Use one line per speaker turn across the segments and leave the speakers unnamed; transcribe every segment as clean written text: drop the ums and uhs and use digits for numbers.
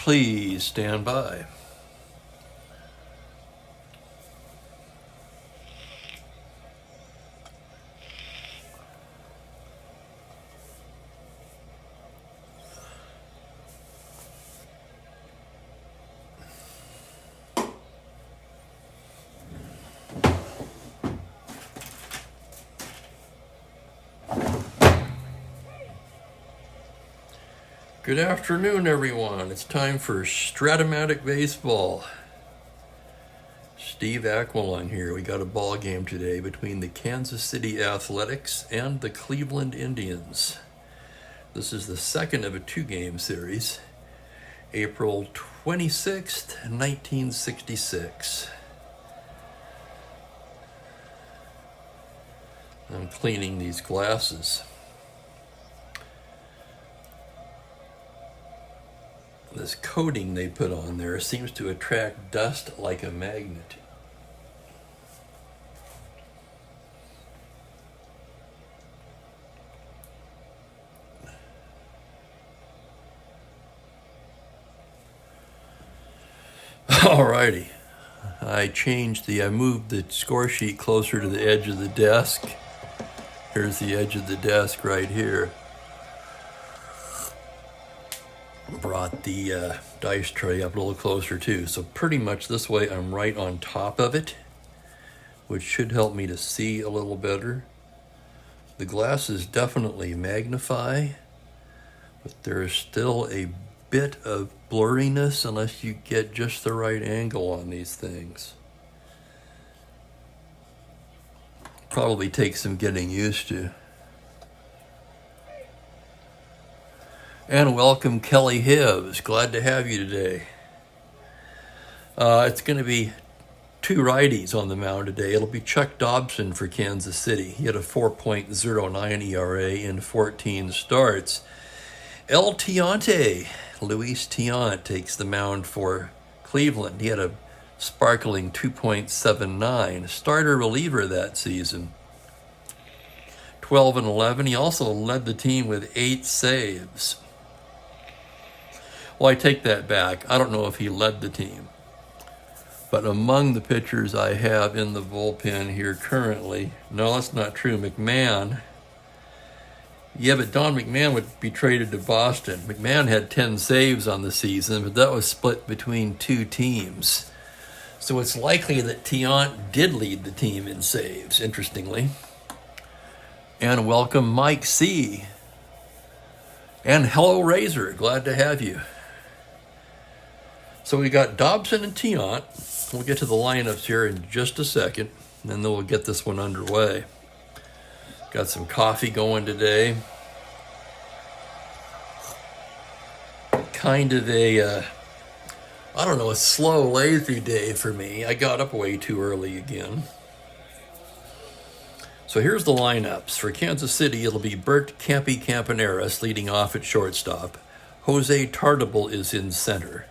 Please stand by. Good afternoon, everyone. It's time for Strat-O-Matic Baseball. Steve Aquilon here. We got a ball game today between the Kansas City Athletics and the Cleveland Indians. This is the second of a two-game series. April 26th, 1966. I'm cleaning these glasses. This coating they put on there seems to attract dust like a magnet. Alrighty. I moved the score sheet closer to the edge of the desk. Here's the edge of the desk right here. Brought the dice tray up a little closer too. So pretty much this way I'm right on top of it, which should help me to see a little better. The glasses definitely magnify, but there's still a bit of blurriness unless you get just the right angle on these things. Probably takes some getting used to. And welcome, Kelly Hibbs. Glad to have you today. It's going to be two righties on the mound today. It'll be Chuck Dobson for Kansas City. He had a 4.09 ERA in 14 starts. El Tiante, Luis Tiant, takes the mound for Cleveland. He had a sparkling 2.79. Starter reliever that season. 12-11. He also led the team with 8 saves. Well, I take that back. I don't know if he led the team. But among the pitchers I have in the bullpen here currently, no, that's not true. McMahon. Yeah, but Don McMahon would be traded to Boston. McMahon had 10 saves on the season, but that was split between two teams. So it's likely that Tiant did lead the team in saves, interestingly. And welcome, Mike C. And hello, Razor. Glad to have you. So we got Dobson and Tiant. We'll get to the lineups here in just a second, and then we'll get this one underway. Got some coffee going today. Kind of a, a slow, lazy day for me. I got up way too early again. So here's the lineups. For Kansas City, it'll be Bert Campy Campaneris leading off at shortstop. Jose Tartable is in center.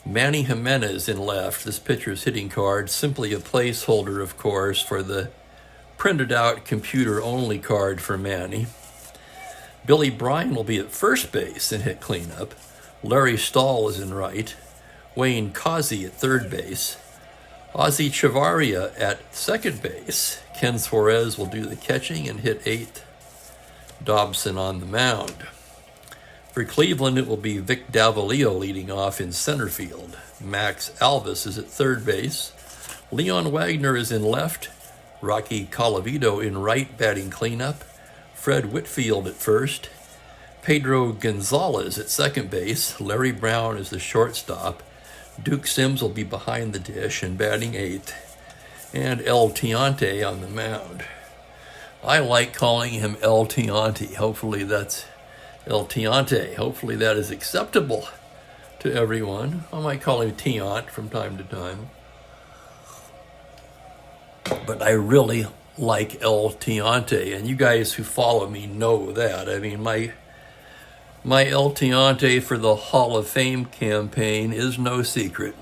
Manny Jimenez in left. This pitcher's hitting card, simply a placeholder, of course, for the printed out computer-only card for Manny. Billy Bryan will be at first base and hit cleanup. Larry Stahl is in right. Wayne Causey at third base. Ozzie Chavaria at second base. Ken Suarez will do the catching and hit eighth. Dobson on the mound. For Cleveland, it will be Vic Davalillo leading off in center field. Max Alvis is at third base. Leon Wagner is in left. Rocky Colavito in right, batting cleanup. Fred Whitfield at first. Pedro Gonzalez at second base. Larry Brown is the shortstop. Duke Sims will be behind the dish and batting eighth. And El Tiante on the mound. I like calling him El Tiante. Hopefully that's El Tiante. Hopefully that is acceptable to everyone. I might call him Tiant from time to time. But I really like El Tiante, and you guys who follow me know that. I mean, my El Tiante for the Hall of Fame campaign is no secret.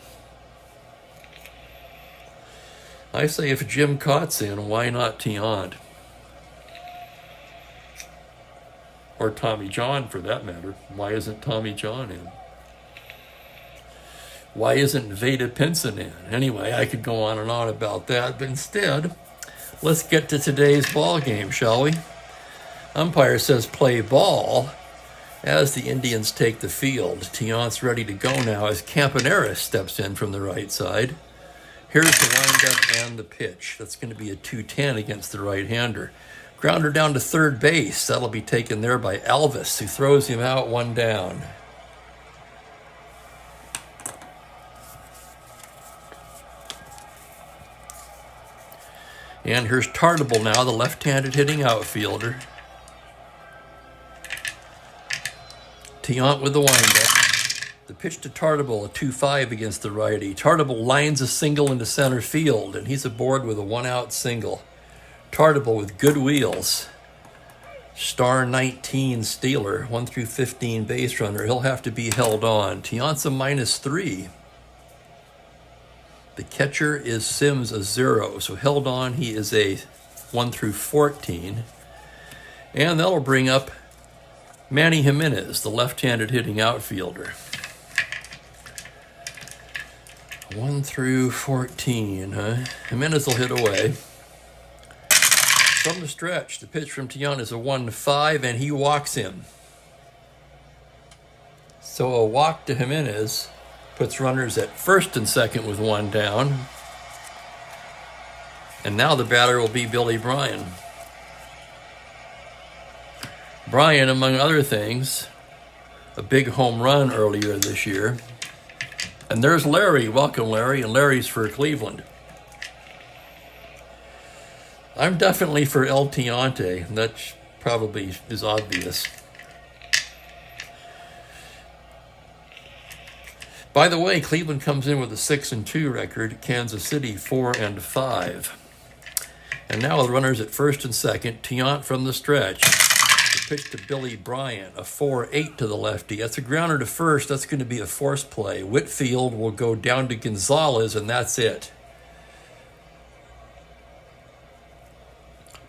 I say if Jim Cott's in, why not Tiant? Or Tommy John, for that matter. Why isn't Tommy John in? Why isn't Veda Pinson in? Anyway, I could go on and on about that, but instead, let's get to today's ball game, shall we? Umpire says play ball as the Indians take the field. Tiant's ready to go now as Campaneris steps in from the right side. Here's the windup and the pitch. That's going to be a 2-10 against the right-hander. Grounder down to third base. That'll be taken there by Alvis, who throws him out, one down. And here's Tartable now, the left-handed hitting outfielder. Tiant with the windup. The pitch to Tartable, a 2-5 against the righty. Tartable lines a single into center field, and he's aboard with a one-out single. Tartable with good wheels. Star 19 stealer, 1 through 15 base runner. He'll have to be held on. Tiant's a -3. The catcher is Sims, a 0. So held on, he is a 1 through 14. And that'll bring up Manny Jimenez, the left-handed hitting outfielder. 1 through 14, huh? Jimenez will hit away. From the stretch, the pitch from Tiant is a 1-5, and he walks him. So a walk to Jimenez puts runners at first and second with one down. And now the batter will be Billy Bryan. Bryan, among other things, a big home run earlier this year. And there's Larry. Welcome, Larry. And Larry's for Cleveland. I'm definitely for El Tiante. That probably is obvious. By the way, Cleveland comes in with a 6-2 record. Kansas City 4-5. And now with runners at first and second, Tiant from the stretch. The pitch to Billy Bryan, a 4-8 to the lefty. That's a grounder to first. That's going to be a force play. Whitfield will go down to Gonzalez, and that's it.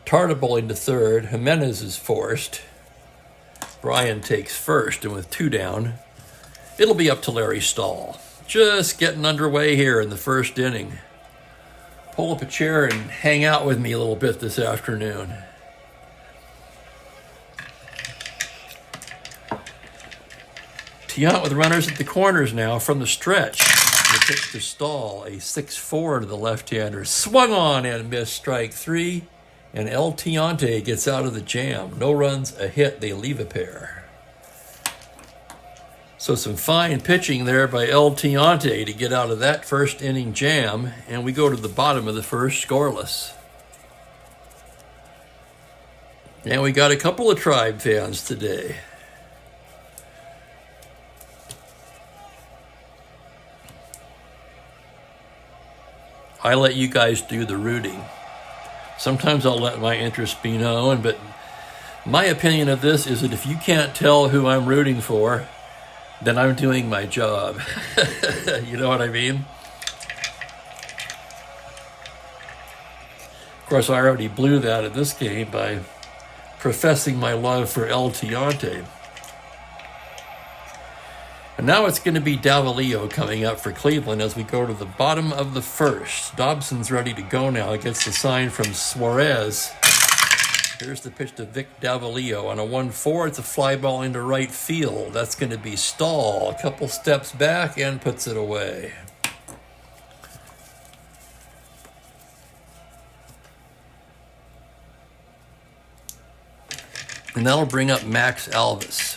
Tartable into third. Jimenez is forced. Bryan takes first, and with 2 down, it'll be up to Larry Stahl. Just getting underway here in the first inning. Pull up a chair and hang out with me a little bit this afternoon. Tiant with runners at the corners now from the stretch. The pitch to Stahl, a 6-4 to the left-hander. Swung on and missed, strike 3. And El Tiante gets out of the jam. No runs, a hit, they leave a pair. So some fine pitching there by El Tiante to get out of that first inning jam, and we go to the bottom of the first scoreless. And we got a couple of Tribe fans today. I let you guys do the rooting. Sometimes I'll let my interest be known, but my opinion of this is that if you can't tell who I'm rooting for, then I'm doing my job. You know what I mean? Of course, I already blew that in this game by professing my love for El Tiante. And now it's going to be Davalillo coming up for Cleveland as we go to the bottom of the first. Dobson's ready to go now. Gets the sign from Suarez. Here's the pitch to Vic Davalillo on a 1-4. It's a fly ball into right field. That's going to be Stahl. A couple steps back and puts it away. And that'll bring up Max Alvis.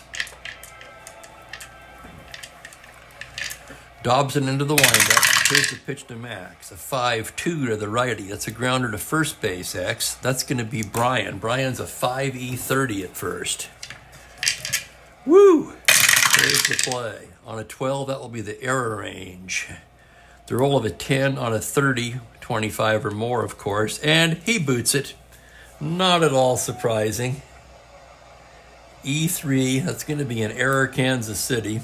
Dobson into the windup. Here's the pitch to Max. A 5-2 to the righty. That's a grounder to first base, X. That's going to be Bryan. Bryan's a 5-30 at first. Woo! There's the play. On a 12, that will be the error range. The roll of a 10 on a 30, 25 or more, of course. And he boots it. Not at all surprising. E3, that's going to be an error, Kansas City.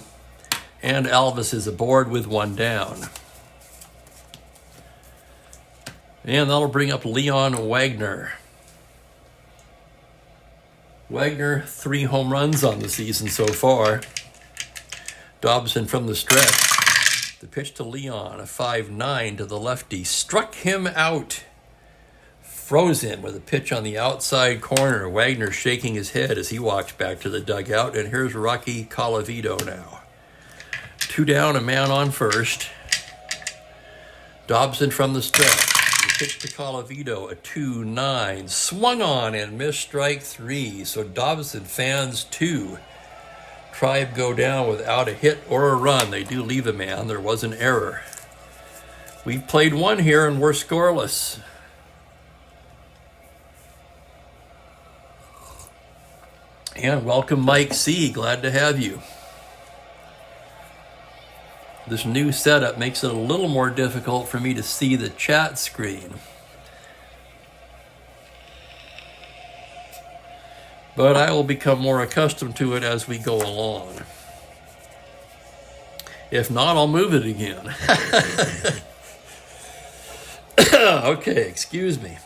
And Alvis is aboard with 1 down. And that'll bring up Leon Wagner. Wagner, 3 home runs on the season so far. Dobson from the stretch. The pitch to Leon, a 5-9 to the lefty. Struck him out. Froze him with a pitch on the outside corner. Wagner shaking his head as he walks back to the dugout. And here's Rocky Colavito now. 2 down, a man on first. Dobson from the stretch. The pitch to Colavito, a 2-9. Swung on and missed strike 3. So Dobson fans 2. Tribe go down without a hit or a run. They do leave a man. There was an error. We've played 1 here and we're scoreless. And welcome, Mike C. Glad to have you. This new setup makes it a little more difficult for me to see the chat screen. But I will become more accustomed to it as we go along. If not, I'll move it again. Okay, excuse me.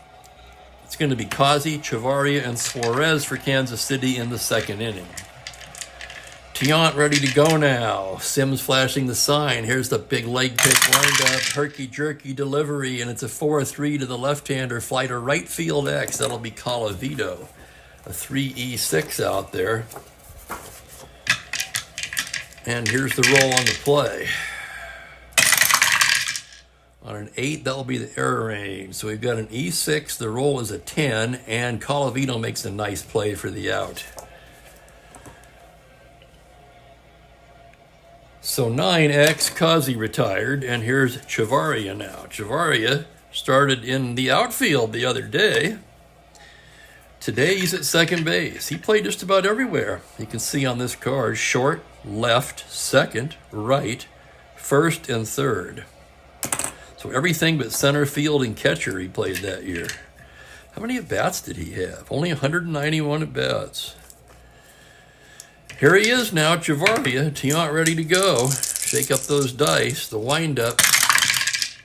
It's going to be Kazi, Chavarria, and Suarez for Kansas City in the 2nd inning. Tiant ready to go now. Sims flashing the sign. Here's the big leg pitch lined up. Herky-jerky delivery, and it's a 4-3 to the left-hander. Fly to right field X. That'll be Colavito. A 3-E-6 out there. And here's the roll on the play. On an 8, that'll be the error range. So we've got an E6, the roll is a 10, and Colavito makes a nice play for the out. So 9X, Kazi retired, and here's Chavarria now. Chavarria started in the outfield the other day. Today he's at 2nd base. He played just about everywhere. You can see on this card, short, left, 2nd, right, 1st, and 3rd. So everything but center field and catcher he played that year. How many at-bats did he have? Only 191 at-bats. Here he is now, Chavarria. Tiant ready to go. Shake up those dice. The windup,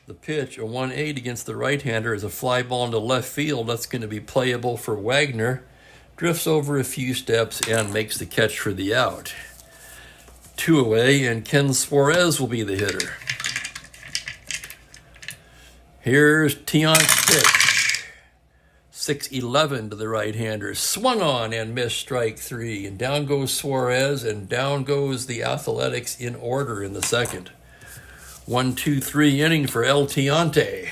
the pitch, a 1-8 against the right-hander is a fly ball into left field. That's going to be playable for Wagner. Drifts over a few steps and makes the catch for the out. 2 away, and Ken Suarez will be the hitter. Here's Tiant's pitch. 6-11 to the right-hander. Swung on and missed strike 3. And down goes Suarez, and down goes the Athletics in order in the 2nd. 1-2-3 inning for El Tiante.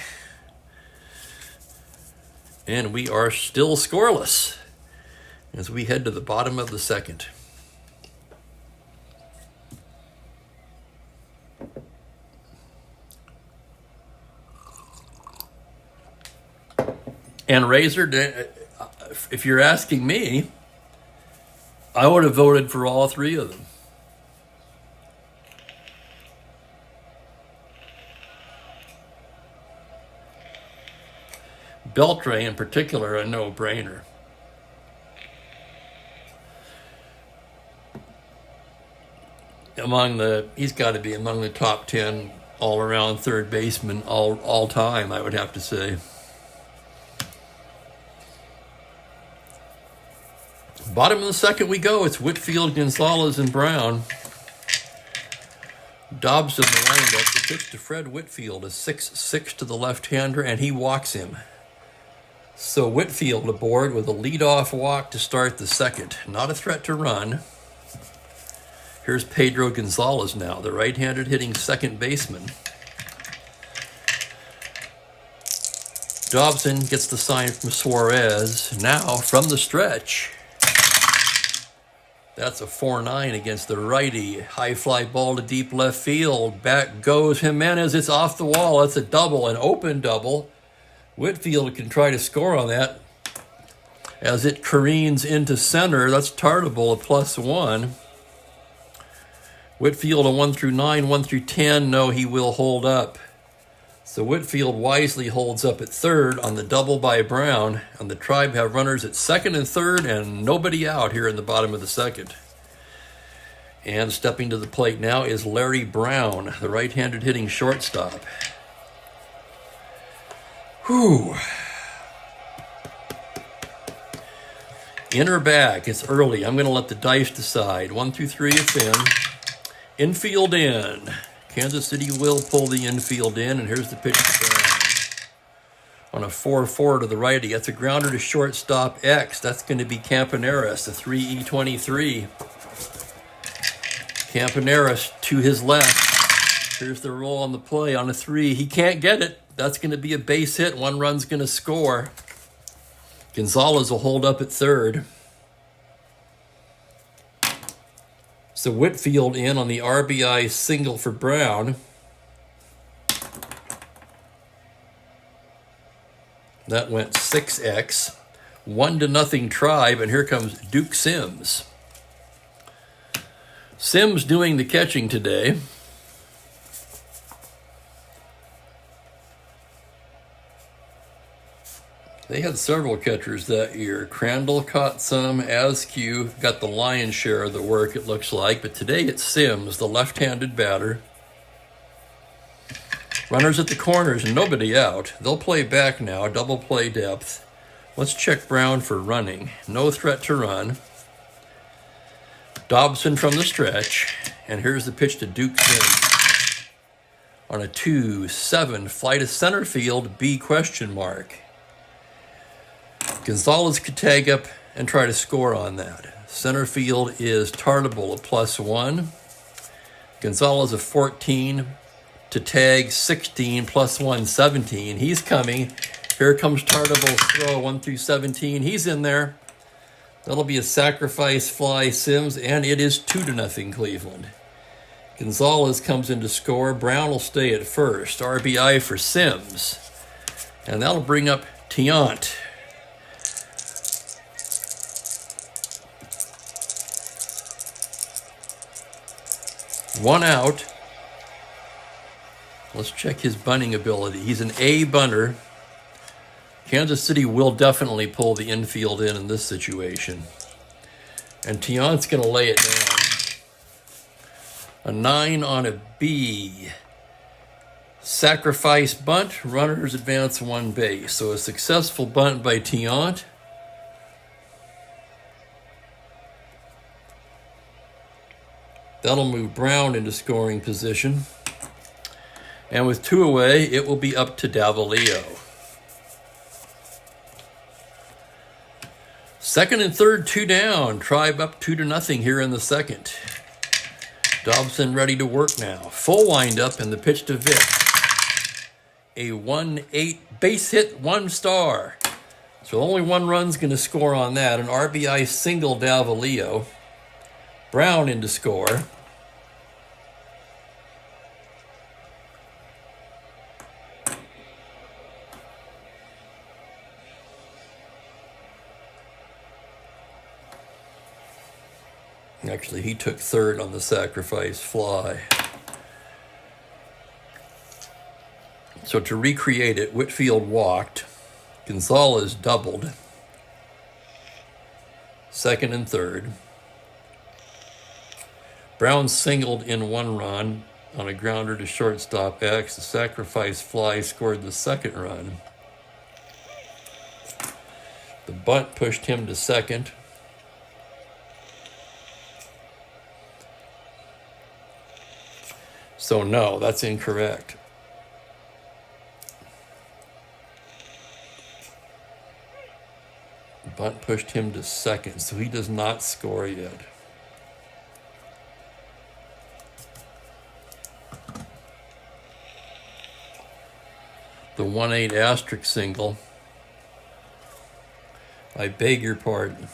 And we are still scoreless as we head to the bottom of the 2nd. And Razor, if you're asking me, I would have voted for all 3 of them. Beltre in particular, a no-brainer. He's got to be among the top 10 all-around third baseman all time, I would have to say. Bottom of the 2nd we go. It's Whitfield, Gonzalez, and Brown. Dobson the windup. The pitch to Fred Whitfield is 6-6 to the left-hander, and he walks him. So Whitfield aboard with a leadoff walk to start the 2nd. Not a threat to run. Here's Pedro Gonzalez now, the right-handed hitting 2nd baseman. Dobson gets the sign from Suarez. Now, from the stretch, that's a 4-9 against the righty. High fly ball to deep left field. Back goes Jimenez. It's off the wall. That's a double, an open double. Whitfield can try to score on that as it careens into center. That's Tartable, a +1. Whitfield a 1-9, 1-10. No, he will hold up. So Whitfield wisely holds up at 3rd on the double by Brown, and the Tribe have runners at 2nd and 3rd and nobody out here in the bottom of the 2nd. And stepping to the plate now is Larry Brown, the right-handed hitting shortstop. Whew. In or back? It's early. I'm going to let the dice decide. 1, 2, 3, it's in. Infield in. Kansas City will pull the infield in, and here's the pitch to Brown. On a 4-4 to the righty, that's a grounder to shortstop X. That's going to be Campaneris, the 3E23. Campaneris to his left. Here's the roll on the play on a 3. He can't get it. That's going to be a base hit. One run's going to score. Gonzalez will hold up at third. So Whitfield in on the RBI single for Brown. That went 6X. 1-0 Tribe, and here comes Duke Sims. Sims doing the catching today. They had several catchers that year. Crandall caught some. Askew got the lion's share of the work, it looks like. But today it's Sims, the left-handed batter. Runners at the corners and nobody out. They'll play back now, double play depth. Let's check Brown for running. No threat to run. Dobson from the stretch. And here's the pitch to Duke Sims. On a 2-7, fly to center field, B question mark. Gonzalez could tag up and try to score on that. Center field is Tartable, a +1. Gonzalez, a 14. To tag, 16, +1, 17. He's coming. Here comes Tartable's throw, 1-17. He's in there. That'll be a sacrifice fly, Sims, and it is 2-0 Cleveland. Gonzalez comes in to score. Brown will stay at first. RBI for Sims. And that'll bring up Tiant. One out. Let's check his bunting ability. He's an A bunter. Kansas City will definitely pull the infield in this situation. And Tiant's going to lay it down. A 9 on a B. Sacrifice bunt. Runners advance 1 base. So a successful bunt by Tiant. That'll move Brown into scoring position. And with 2 away, it will be up to Davalillo. Second and third, 2 down. Tribe up 2-0 here in the second. Dobson ready to work now. Full windup and the pitch to Vic. A 1-8 base hit, 1 star. So only 1 run's going to score on that. An RBI single Davalillo. Brown in to score. Actually, he took third on the sacrifice fly. So to recreate it, Whitfield walked. Gonzalez doubled. Second and third. Brown singled in 1 run on a grounder to shortstop X. The sacrifice fly scored the 2nd run. The bunt pushed him to second. So no, that's incorrect. Bunt pushed him to second, so he does not score yet. The 1-8 asterisk single. I beg your pardon.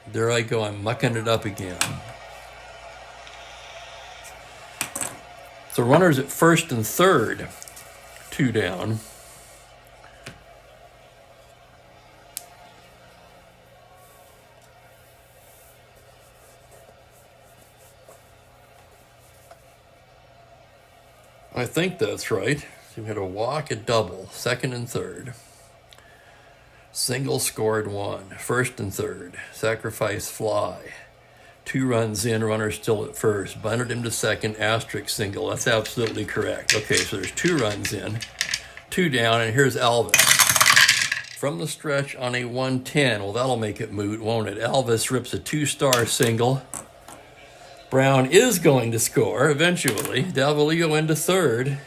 There I go, I'm mucking it up again. So runners at first and third, 2 down. I think that's right. So we had a walk, a double, second and third. Single scored 1, first and third. Sacrifice fly. 2 runs in, runner still at first. Bunted him to second, asterisk single. That's absolutely correct. Okay, so there's 2 runs in, 2 down, and here's Alvis. From the stretch on a 110. Well, that'll make it moot, won't it? Alvis rips a 2-star single. Brown is going to score eventually. Davalillo into third.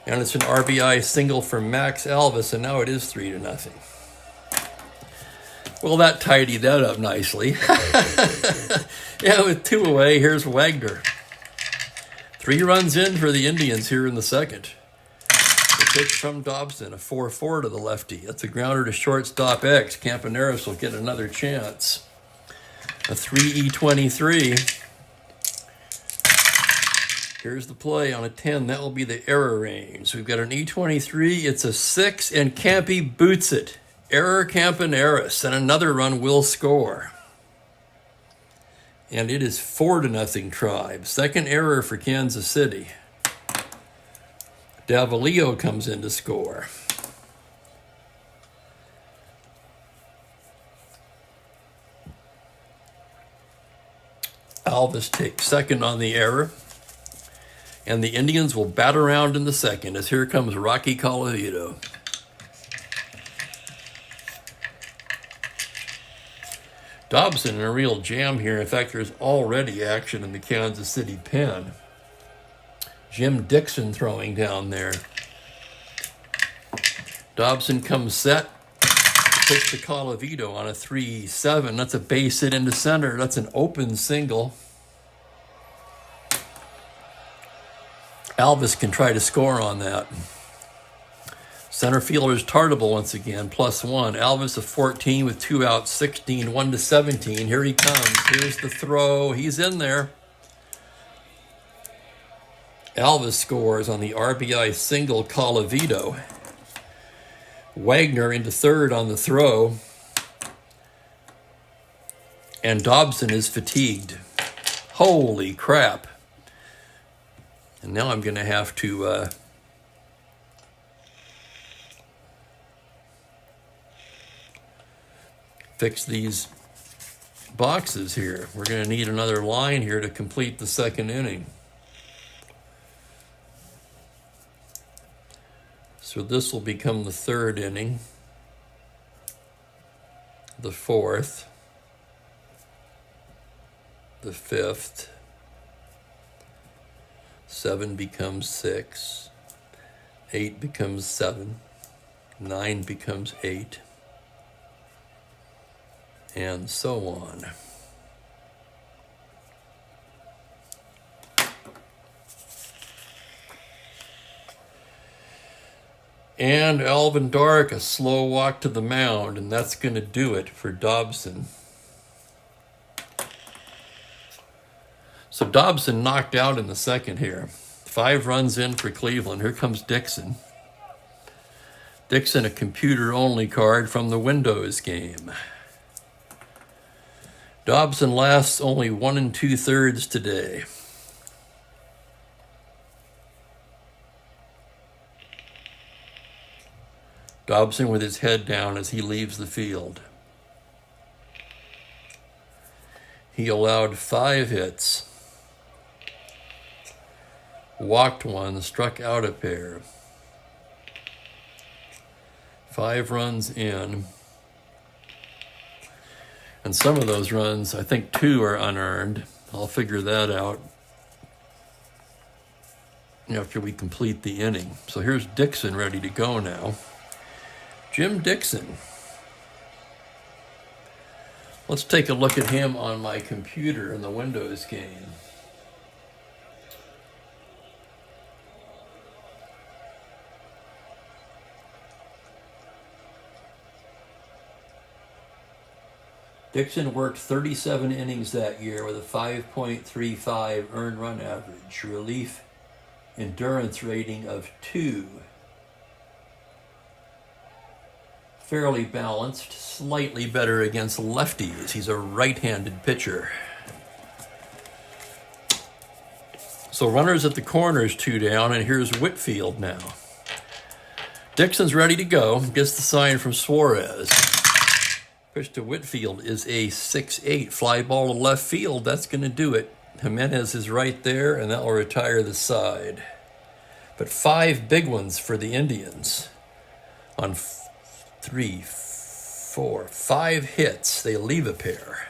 And it's an RBI single for Max Alvis, and now it is 3-0. Well, that tidied that up nicely. Yeah, with 2 away, here's Wagner. 3 runs in for the Indians here in the second. The pitch from Dobson, a 4-4 to the lefty. That's a grounder to shortstop X. Campaneris will get another chance. A 3-E-23. Here's the play on a 10. That will be the error range. We've got an E23. It's a 6, and Campy boots it. Error Campaneris, and another run will score. And it is 4-0 Tribe. Second error for Kansas City. Davalillo comes in to score. Alvis takes second on the error. And the Indians will bat around in the second as here comes Rocky Colavito. Dobson in a real jam here. In fact, there's already action in the Kansas City pen. Jim Dixon throwing down there. Dobson comes set. Pitch to Colavito on a 3-7. That's a base hit into center. That's an open single. Alvis can try to score on that. Center fielder is Tartable once again, +1. Alvis of 14 with 2 outs, 16, 1-17. Here he comes. Here's the throw. He's in there. Alvis scores on the RBI single Colavito. Wagner into third on the throw. And Dobson is fatigued. Holy crap. And now I'm going to have to fix these boxes here. We're going to need another line here to complete the second inning. So this will become the third inning, the fourth, the fifth. 7 becomes 6, 8 becomes 7, 9 becomes 8, and so on. And Alvin Dark, a slow walk to the mound, and that's going to do it for Dobson. So Dobson knocked out in the second here. 5 runs in for Cleveland. Here comes Dixon. Dixon, a computer-only card from the Windows game. Dobson lasts only 1 2/3 today. Dobson with his head down as he leaves the field. He allowed 5 hits. Walked 1, struck out a pair. 5 runs in. And some of those runs, I think 2 are unearned. I'll figure that out after we complete the inning. So here's Dixon ready to go now. Jim Dixon. Let's take a look at him on my computer in the Windows game. Dixon worked 37 innings that year with a 5.35 earned run average, relief endurance rating of 2. Fairly balanced, slightly better against lefties. He's a right-handed pitcher. So runners at the corners, 2 down, and here's Whitfield now. Dixon's ready to go. Gets the sign from Suarez. Pitch to Whitfield is a 6-8 fly ball to left field. That's going to do it. Jimenez is right there, and that will retire the side. But 5 big ones for the Indians on 3, 4, 5 hits. They leave a pair.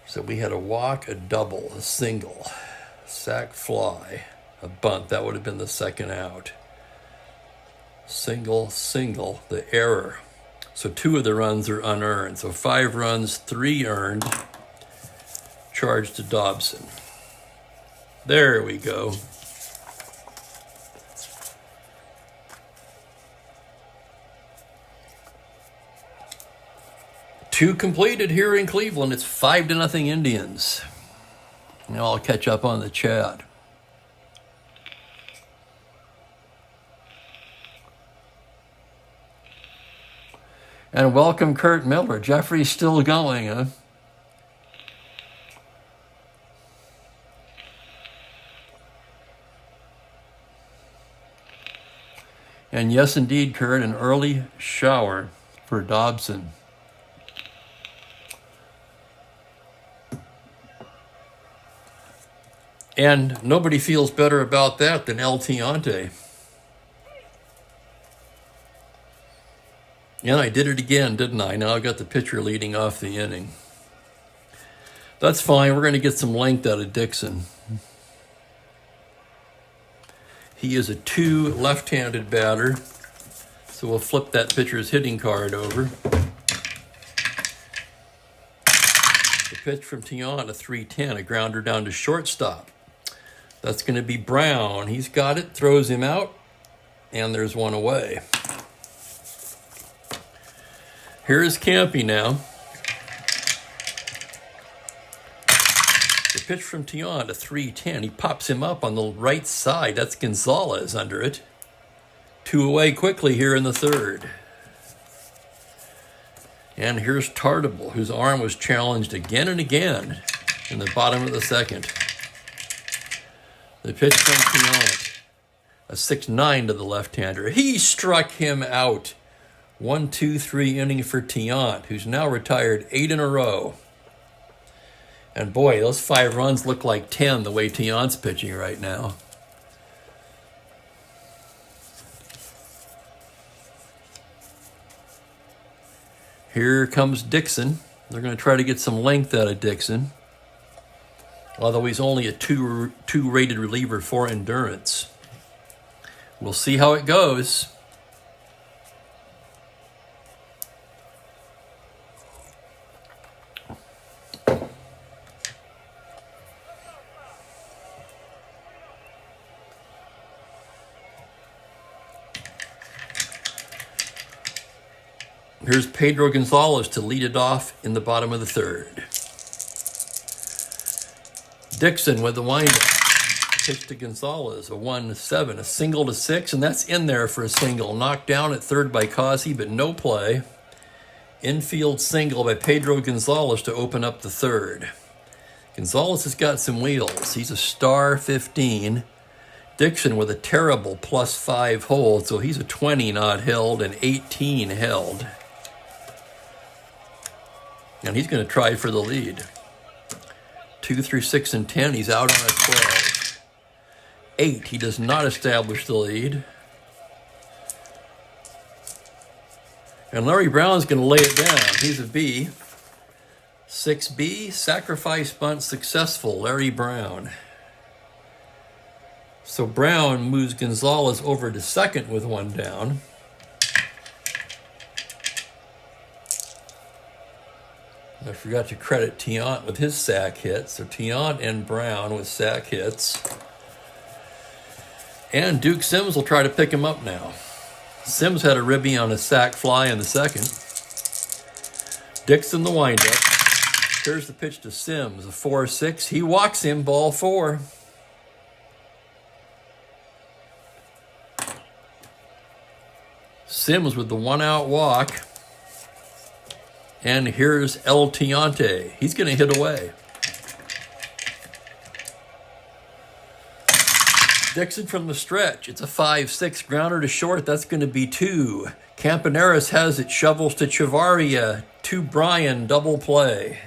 So we had a walk, a double, a single, sac fly, a bunt. That would have been the second out. Single, single, the error. So 2 of the runs are unearned. So 5 runs, 3 earned. Charge to Dobson. There we go. Two completed here in Cleveland. It's 5-0 Indians. Now I'll catch up on the chat. And welcome Kurt Miller. Jeffrey's still going, huh? And yes, indeed, Kurt, an early shower for Dobson. And nobody feels better about that than El Tiante. And I did it again, didn't I? Now I've got the pitcher leading off the inning. That's fine. We're going to get some length out of Dixon. He is a 2 left-handed batter. So we'll flip that pitcher's hitting card over. The pitch from Tiant, a 3-10, a grounder down to shortstop. That's going to be Brown. He's got it, throws him out, and there's one away. Here's Campy now. The pitch from Tiant, a 3-10. He pops him up on the right side. That's Gonzalez under it. 2 away quickly here in the third. And here's Tartable, whose arm was challenged again and again in the bottom of the second. The pitch from Tiant, a 6-9 to the left-hander. He struck him out. 1-2-3 inning for Tiant, who's now retired 8 in a row. And boy, those 5 runs look like 10 the way Tiant's pitching right now. Here comes Dixon. They're going to try to get some length out of Dixon. Although he's only a 2 rated reliever for endurance. We'll see how it goes. Here's Pedro Gonzalez to lead it off in the bottom of the third. Dixon with the windup. Pitch to Gonzalez, a 1-7, a single to 6, and that's in there for a single. Knocked down at third by Causey, but no play. Infield single by Pedro Gonzalez to open up the third. Gonzalez has got some wheels. He's a star 15. Dixon with a terrible +5 hold, so he's a 20 not held and 18 held. And he's going to try for the lead. 2 through 6 and 10, he's out on a 12. 8, he does not establish the lead. And Larry Brown's going to lay it down. He's a B. 6B, sacrifice bunt successful, Larry Brown. So Brown moves Gonzalez over to second with 1 down. I forgot to credit Tiant with his sack hit. So Tiant and Brown with sack hits. And Duke Sims will try to pick him up now. Sims had a ribby on a sack fly in the second. Dixon the windup. Here's the pitch to Sims, a 4-6. He walks him, ball 4. Sims with the 1-out walk. And here's El Tiante. He's going to hit away. Dixon from the stretch. It's a 5-6 grounder to short. That's going to be 2. Campaneris has it. Shovels to Chavarria. To Bryan. Double play.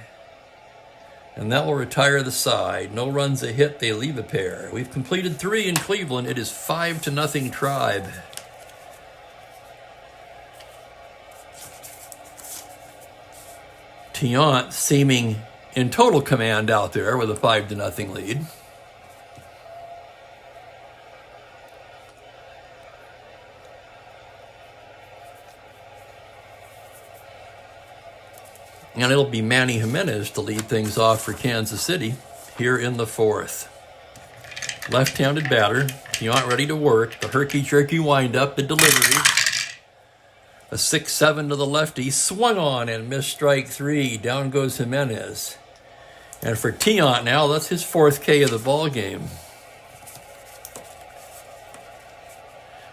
And that will retire the side. No runs a hit. They leave a pair. We've completed 3 in Cleveland. It is 5-0 Tribe. Tiant seeming in total command out there with a 5-0 lead. And it'll be Manny Jimenez to lead things off for Kansas City here in the 4th. Left-handed batter, Tiant ready to work, the herky-jerky windup, the delivery. A 6-7 to the lefty, swung on and missed strike 3. Down goes Jimenez. And for Tiant now, that's his 4th K of the ball game.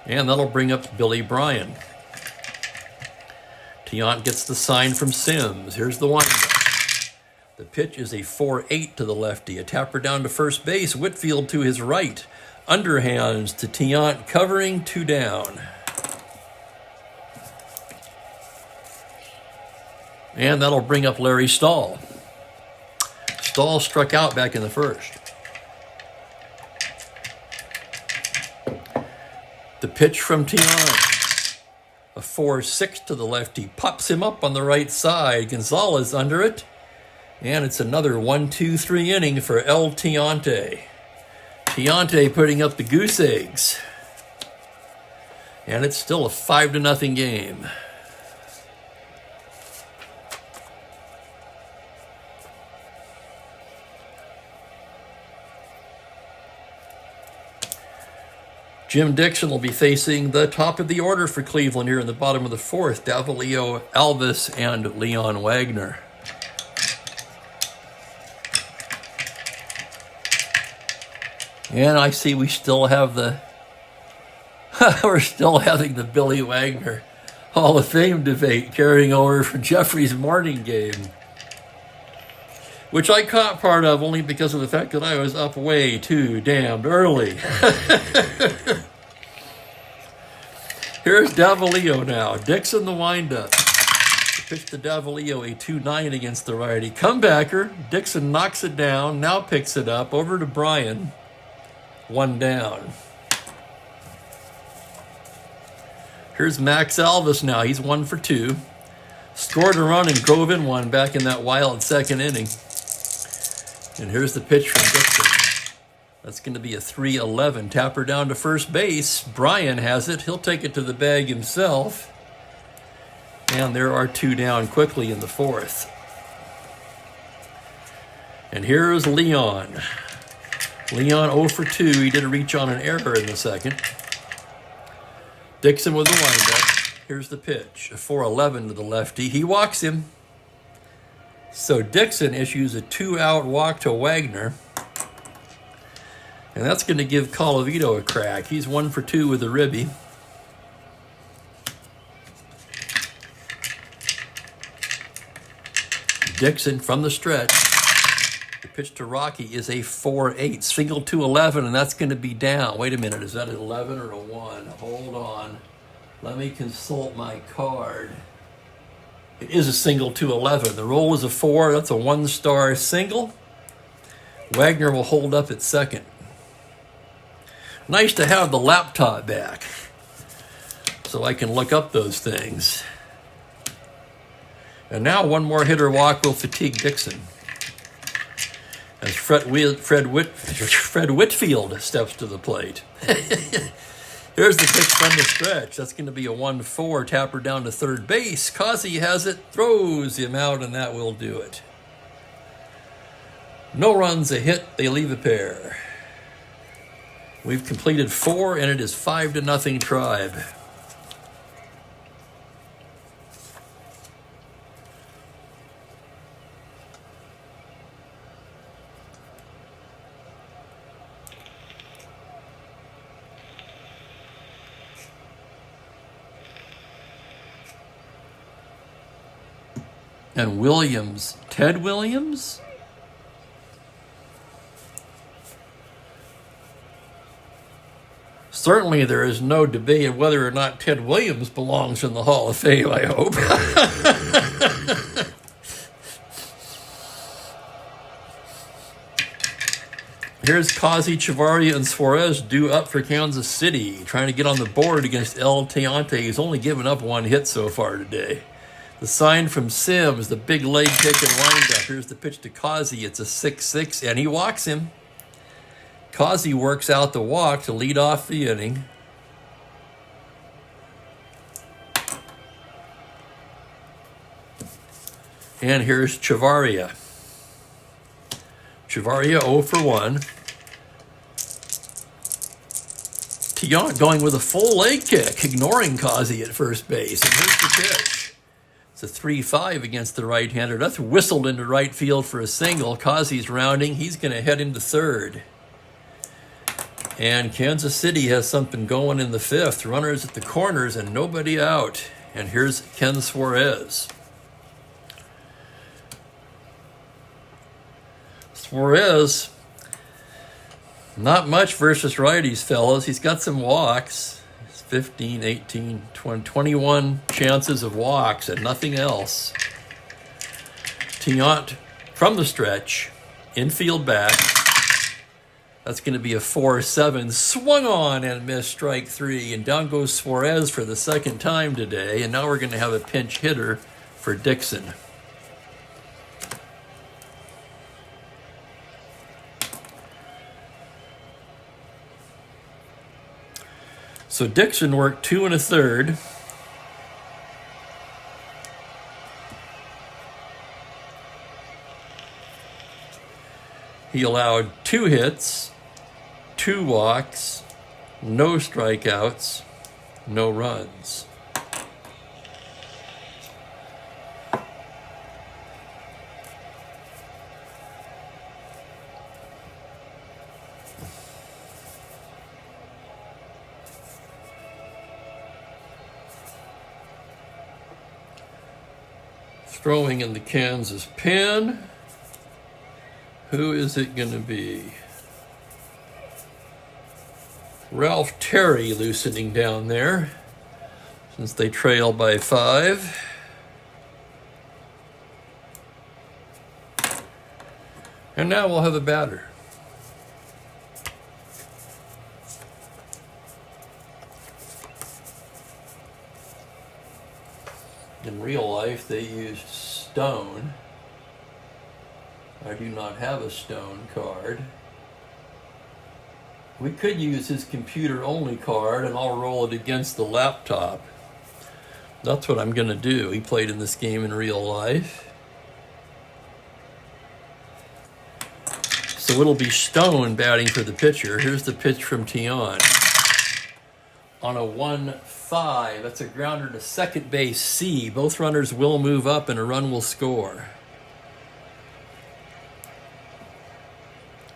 And that'll bring up Billy Bryan. Tiant gets the sign from Sims. Here's the windup. The pitch is a 4-8 to the lefty. A tapper down to first base. Whitfield to his right. Underhands to Tiant, covering 2 down. And that'll bring up Larry Stahl. Stahl struck out back in the 1st. The pitch from Tiant. A 4-6 to the lefty. Pops him up on the right side. Gonzalez under it. And it's another 1-2-3 inning for El Tiante. Tiante putting up the goose eggs. And it's still a 5-0 game. Jim Dixon will be facing the top of the order for Cleveland here in the bottom of the 4th. Davalillo, Alvis, and Leon Wagner. And I see we still have we're still having the Billy Wagner Hall of Fame debate carrying over from Jeffrey's morning game, which I caught part of only because of the fact that I was up way too damned early. Here's Davalillo now. Dixon the windup. The pitch to Davalillo, a 2-9 against the righty. Comebacker. Dixon knocks it down. Now picks it up. Over to Bryan. 1 down. Here's Max Alvis now. He's 1 for 2. Scored a run and drove in one back in that wild 2nd inning. And here's the pitch from Dixon. That's going to be a 3-11. Tapper down to first base. Bryan has it. He'll take it to the bag himself. And there are 2 down quickly in the 4th. And here's Leon. Leon 0 for 2. He did reach on an error in the 2nd. Dixon with the windup. Here's the pitch. A 4-11 to the lefty. He walks him. So Dixon issues a 2-out walk to Wagner. And that's going to give Colavito a crack. He's 1 for 2 with a ribby. Dixon from the stretch. The pitch to Rocky is a 4-8. Single to 11, and that's going to be down. Wait a minute. Is that an 11 or a 1? Hold on. Let me consult my card. It is a single to 11. The roll is a 4. That's a 1-star single. Wagner will hold up at 2nd. Nice to have the laptop back so I can look up those things. And now 1 more hitter walk will fatigue Dixon as Fred Whitfield steps to the plate. Here's the pitch from the stretch. That's going to be a 1-4, tapper down to third base. Causey has it, throws him out, and that will do it. No runs, a hit, they leave a pair. We've completed 4, and it is 5-0 Tribe. And Williams, Ted Williams? Certainly there is no debate of whether or not Ted Williams belongs in the Hall of Fame, I hope. Here's Causey, Chavarria, and Suarez due up for Kansas City, trying to get on the board against El Tiante, who's only given up 1 hit so far today. The sign from Sims, the big leg kick and windup. Here's the pitch to Causey. It's a 6-6, and he walks him. Causey works out the walk to lead off the inning. And here's Chavarria. Chavarria 0 for 1. Tiant going with a full leg kick, ignoring Causey at first base. And here's the pitch. It's a 3-5 against the right-hander. That's whistled into right field for a single. Causey's rounding. He's going to head into third. And Kansas City has something going in the fifth. Runners at the corners and nobody out. And here's Ken Suarez. Suarez, not much versus righties, fellas. He's got some walks. 15, 18, 20, 21 chances of walks and nothing else. Tiant from the stretch, infield back. That's going to be a 4-7. Swung on and missed strike 3. And down goes Suarez for the second time today. And now we're going to have a pinch hitter for Dixon. So Dixon worked 2 1/3. He allowed 2 hits, 2 walks, no strikeouts, no runs. Throwing in the Kansas pen. Who is it going to be? Ralph Terry loosening down there since they trail by 5. And now we'll have a batter. In real life, they used stone. I do not have a stone card. We could use his computer-only card, and I'll roll it against the laptop. That's what I'm going to do. He played in this game in real life. So it'll be Stone batting for the pitcher. Here's the pitch from Tiant. On a 1-5, that's a grounder to second base C. Both runners will move up and a run will score.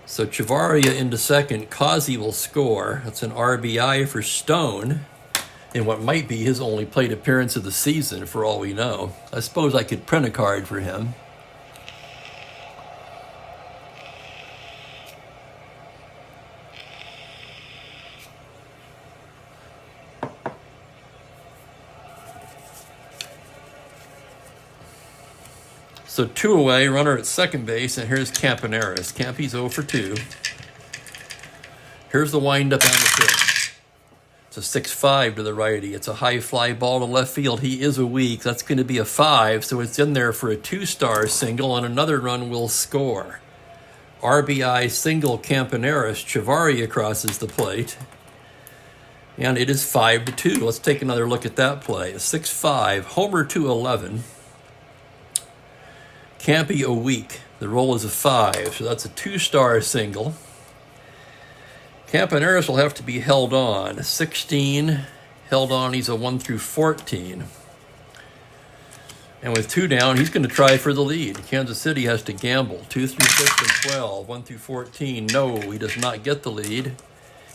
So Chavarria into second, Causey will score. That's an RBI for Stone in what might be his only plate appearance of the season for all we know. I suppose I could print a card for him. So 2 away, runner at second base, and here's Campaneris. Campy's 0 for 2. Here's the windup on the pitch. It's a 6-5 to the righty. It's a high fly ball to left field. He is a weak. That's going to be a 5, so it's in there for a 2-star single, and another run will score. RBI single Campaneris. Chavarria crosses the plate. And it is 5-2. Let's take another look at that play. A 6-5, homer to 11. Campy a weak. The roll is a 5, so that's a 2-star single. Campaneris will have to be held on. 16, held on, he's a 1 through 14. And with 2 down, he's going to try for the lead. Kansas City has to gamble. 2 through 6 and 12, 1 through 14. No, he does not get the lead.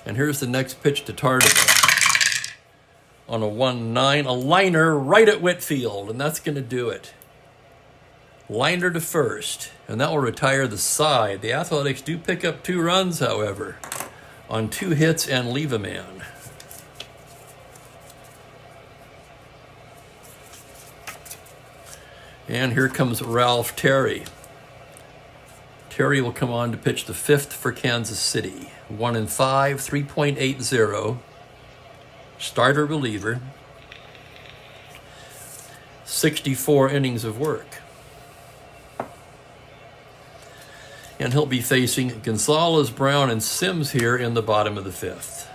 And here's the next pitch to Tardive. On a 1-9, a liner right at Whitfield, and that's going to do it. Liner to first, and that will retire the side. The Athletics do pick up 2 runs, however, on 2 hits and leave a man. And here comes Ralph Terry. Terry will come on to pitch the 5th for Kansas City. 1-5, 3.80. Starter reliever. 64 innings of work. And he'll be facing Gonzalez, Brown, and Sims here in the bottom of the 5th.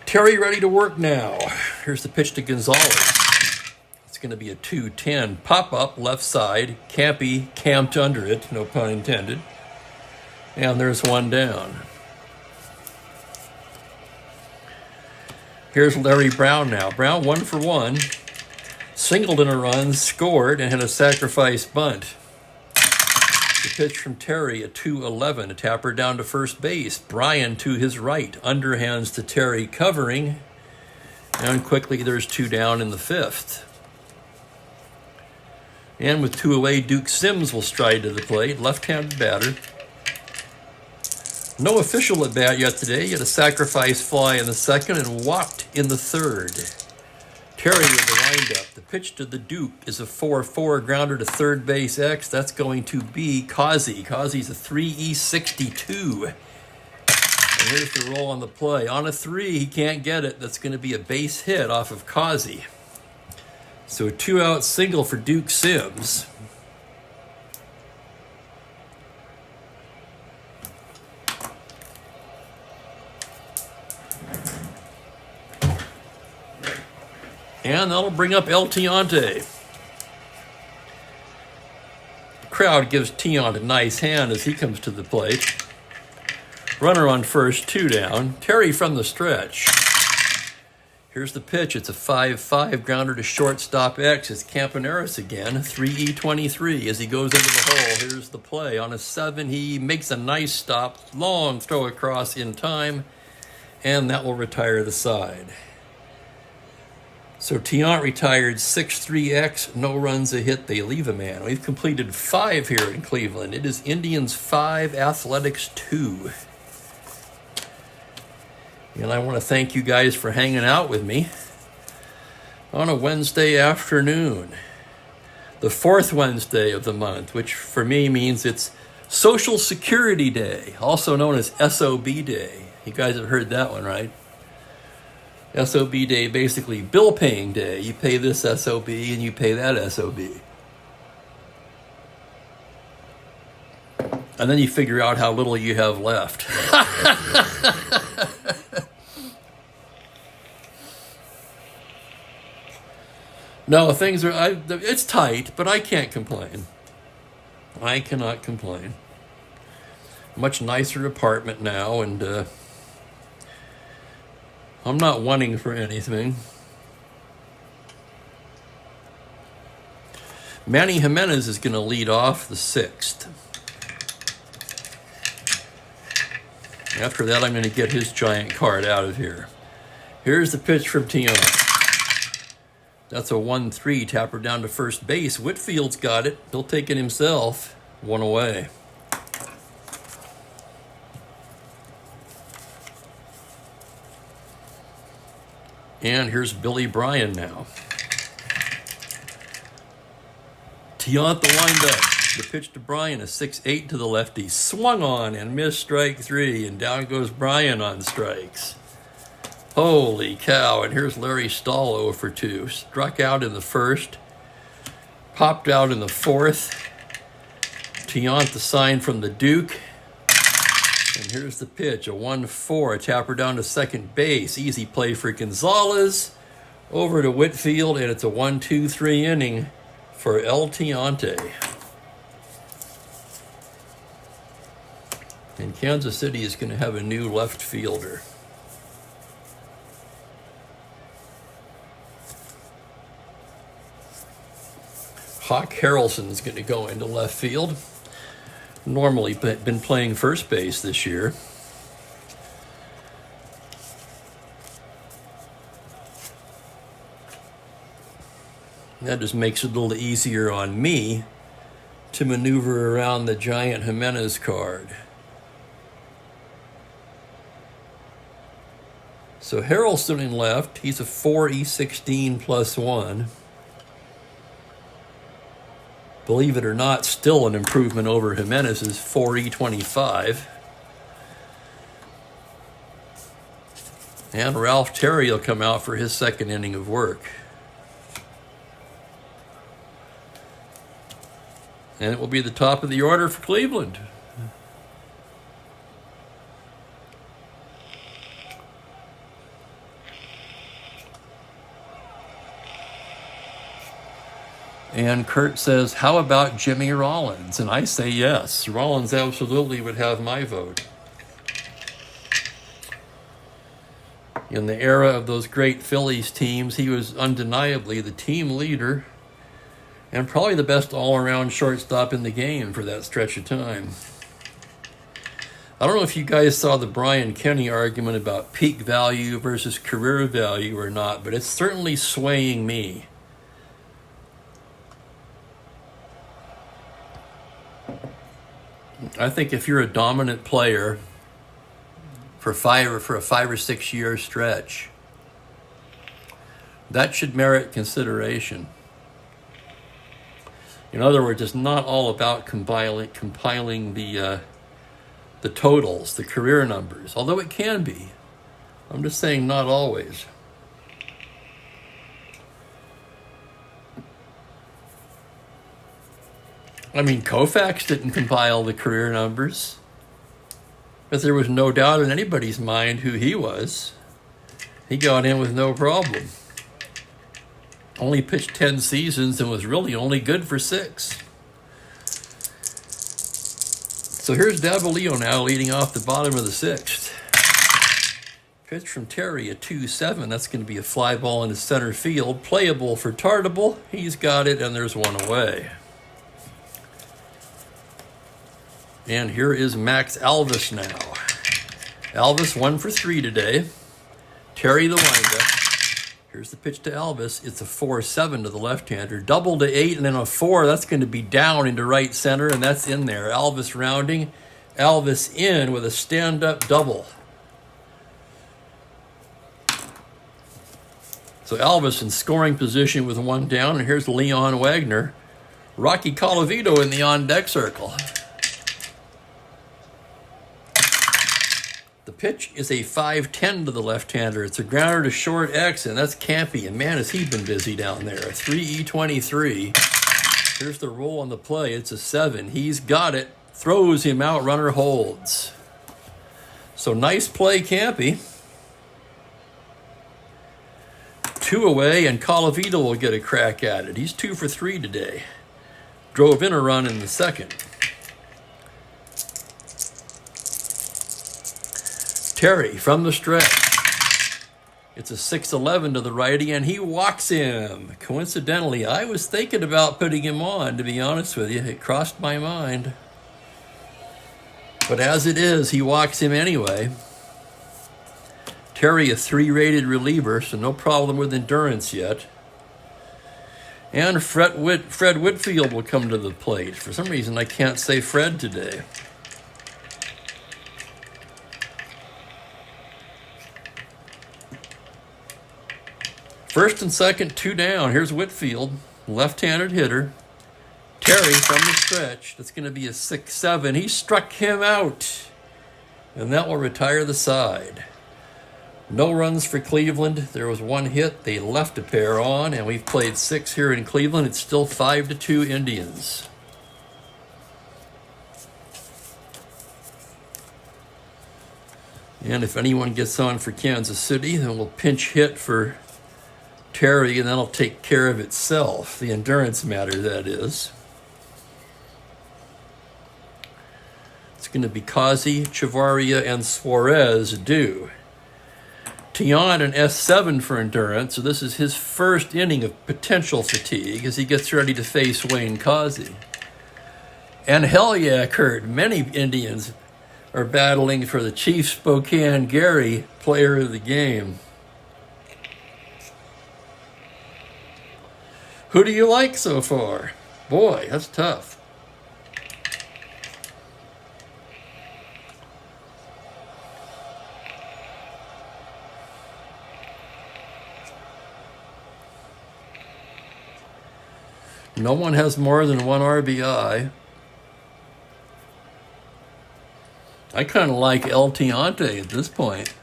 Terry ready to work now. Here's the pitch to Gonzalez. It's going to be a 2-10 pop-up left side. Campy camped under it, no pun intended. And there's one down. Here's Larry Brown now. Brown 1 for 1. Singled in a run, scored, and had a sacrifice bunt. The pitch from Terry, a 2-11, a tapper down to first base. Bryan to his right, underhands to Terry, covering. And quickly there's 2 down in the 5th. And with 2 away, Duke Sims will stride to the plate, left-handed batter. No official at bat yet today. He had a sacrifice fly in the 2nd and walked in the 3rd. Terry with the windup. The pitch to the Duke is a 4-4 grounder to third base X. That's going to be Causey. Causey's a 3E62. And here's the roll on the play. On a 3, he can't get it. That's going to be a base hit off of Causey. So a 2-out single for Duke Sims. And that'll bring up El Tiante. The crowd gives Tiant a nice hand as he comes to the plate. Runner on first, 2 down. Terry from the stretch. Here's the pitch. It's a 5-5 grounder to shortstop X. It's Campaneris again, 3E23 as he goes into the hole. Here's the play. On a 7, he makes a nice stop. Long throw across in time. And that will retire the side. So Tiant retired 6-3X, no runs a hit, they leave a man. We've completed 5 here in Cleveland. It is Indians 5, Athletics 2. And I want to thank you guys for hanging out with me on a Wednesday afternoon. The 4th Wednesday of the month, which for me means it's Social Security Day, also known as SOB Day. You guys have heard that one, right? SOB Day, basically bill paying day. You pay this SOB and you pay that SOB. And then you figure out how little you have left. No, things are, it's tight, but I can't complain. I cannot complain. Much nicer apartment now, and I'm not wanting for anything. Manny Jimenez is going to lead off the 6th. After that, I'm going to get his giant card out of here. Here's the pitch from Tiant. That's a 1-3 tapper down to first base. Whitfield's got it. He'll take it himself. 1 away. And here's Billy Bryan now. Tiant the windup. The pitch to Bryan, a 6-8 to the lefty. Swung on and missed strike 3. And down goes Bryan on strikes. Holy cow. And here's Larry Stahl 0 for 2. Struck out in the 1st. Popped out in the 4th. Tiant the sign from the Duke. And here's the pitch, a 1-4, a tapper down to second base. Easy play for Gonzalez. Over to Whitfield, and it's a 1-2-3 inning for El Tiante. And Kansas City is going to have a new left fielder. Hawk Harrelson is going to go into left field. Normally been playing first base this year. That just makes it a little easier on me to maneuver around the giant Jimenez card. So Harrelson in left, he's a 4E16 +1. Believe it or not, still an improvement over Jimenez's 4E25. And Ralph Terry will come out for his second inning of work. And it will be the top of the order for Cleveland. And Kurt says, how about Jimmy Rollins? And I say yes. Rollins absolutely would have my vote. In the era of those great Phillies teams, he was undeniably the team leader and probably the best all-around shortstop in the game for that stretch of time. I don't know if you guys saw the Brian Kenny argument about peak value versus career value or not, but it's certainly swaying me. I think if you're a dominant player for a 5 or 6 year stretch, that should merit consideration. In other words, it's not all about compiling the totals, the career numbers, although it can be. I'm just saying not always. I mean, Koufax didn't compile the career numbers, but there was no doubt in anybody's mind who he was. He got in with no problem. Only pitched 10 seasons and was really only good for 6. So here's Davalillo now leading off the bottom of the 6th. Pitch from Terry, a 2-7. That's going to be a fly ball into center field. Playable for Tartable. He's got it, and there's one away. And here is Max Alvis now. Alvis 1 for 3 today. Terry the windup. Here's the pitch to Alvis. It's a 4-7 to the left-hander. Double to 8 and then a 4. That's going to be down into right center, and that's in there. Alvis rounding. Alvis in with a stand-up double. So Alvis in scoring position with 1 down, and here's Leon Wagner. Rocky Colavito in the on-deck circle. The pitch is a 5-10 to the left-hander. It's a grounder to short X, and that's Campy. And man, has he been busy down there. A 3E23. Here's the roll on the play. It's a 7. He's got it. Throws him out. Runner holds. So nice play, Campy. 2 away, and Colavito will get a crack at it. He's 2 for 3 today. Drove in a run in the second. Terry from the stretch. It's a 6-11 to the righty, and he walks him. Coincidentally, I was thinking about putting him on, to be honest with you. It crossed my mind. But as it is, he walks him anyway. Terry, a 3-rated reliever, so no problem with endurance yet. And Fred Whitfield will come to the plate. For some reason, I can't say Fred today. First and second, 2 down. Here's Whitfield, left-handed hitter. Terry from the stretch. That's going to be a 6-7. He struck him out, and that will retire the side. No runs for Cleveland. There was 1 hit. They left a pair on, and we've played 6 here in Cleveland. It's still 5-2 Indians. And if anyone gets on for Kansas City, then we'll pinch hit for Terry, and that'll take care of itself. The endurance matter, that is. It's going to be Kazi, Chavarria, and Suarez due. Tian an S7 for endurance, so this is his first inning of potential fatigue as he gets ready to face Wayne Kazi. And hell yeah, Kurt, many Indians are battling for the Chief Spokane Gary Player of the Game. Who do you like so far? Boy, that's tough. No one has more than one RBI. I kind of like El Tiante at this point.